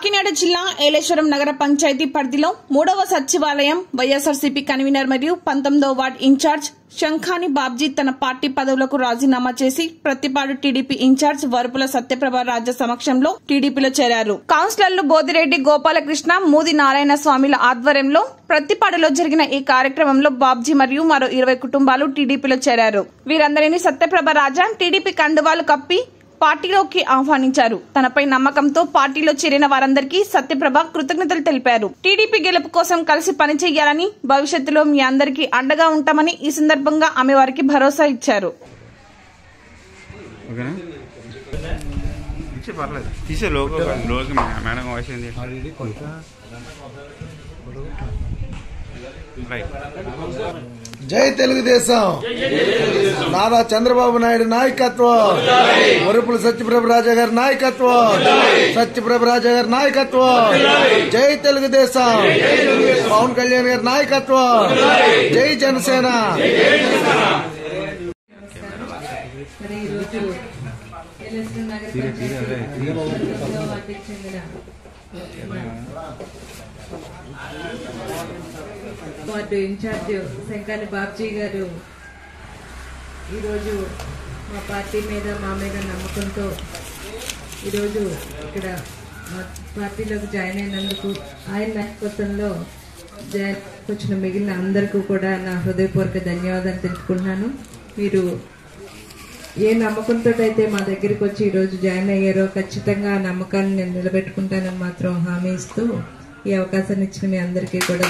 కాకినాడ జిల్లా ఏలేశ్వరం నగర పంచాయతీ పరిధిలో 3వ సచివాలయం వైఎస్ఆర్సీపీ కన్వీనర్ మరియు 19వ వార్డు ఇన్ఛార్జ్ శంఖాని బాబ్జీ తన పార్టీ పదవులకు రాజీనామా చేసి ప్రతిపాడు టీడీపీ ఇన్ఛార్జ్ వరుపుల సత్యప్రభ రాజా సమక్షంలో టీడీపీలో చేరారు. కౌన్సిలర్లు బోదిరెడ్డి గోపాలకృష్ణ, మూది నారాయణ స్వామిల ఆధ్వర్యంలో ప్రతిపాడులో జరిగిన ఈ కార్యక్రమంలో బాబ్జీ మరియు మరో 20 కుటుంబాలు టీడీపీలో చేరారు. వీరందరినీ సత్యప్రభ రాజా టీడీపీ కండువాలు కప్పి పార్టీలోకి ఆహ్వానించారు. తనపై నమ్మకంతో పార్టీలో చేరిన వారందరికీ సత్యప్రభ కృతజ్ఞతలు తెలిపారు. టీడీపీ గెలుపు కోసం కలిసి పనిచేయాలని, భవిష్యత్తులో మీ అందరికీ అండగా ఉంటామని ఈ సందర్భంగా ఆమె వారికి భరోసా ఇచ్చారు. జై తెలుగుదేశం. నారా చంద్రబాబు నాయుడు నాయకత్వం, వరుపుల సత్యప్రభ రాజా గారి నాయకత్వం, సత్యప్రభ రాజా గారి నాయకత్వం. జై తెలుగుదేశం. పవన్ కళ్యాణ్ గారి నాయకత్వం. జై జనసేన. వార్డు ఇన్ఛార్జ్ శంఖాని బాబ్జీ గారు ఈరోజు మా పార్టీ మీద మా మీద నమ్మకంతో ఈరోజు ఇక్కడ మా పార్టీలోకి జాయిన్ అయినందుకు ఆయన నాయకత్వంలో వచ్చిన మిగిలిన అందరికీ కూడా నా హృదయపూర్వక ధన్యవాదాలు తెలుపుకుంటున్నాను. మీరు ఏ నమ్మకంతో అయితే మా దగ్గరికి వచ్చి ఈరోజు జాయిన్ అయ్యారో ఖచ్చితంగా ఆ నమ్మకాన్ని నేను నిలబెట్టుకుంటానని మాత్రం హామీ ఇస్తూ ఈ అవకాశాన్ని ఇచ్చిన మీ అందరికీ కూడా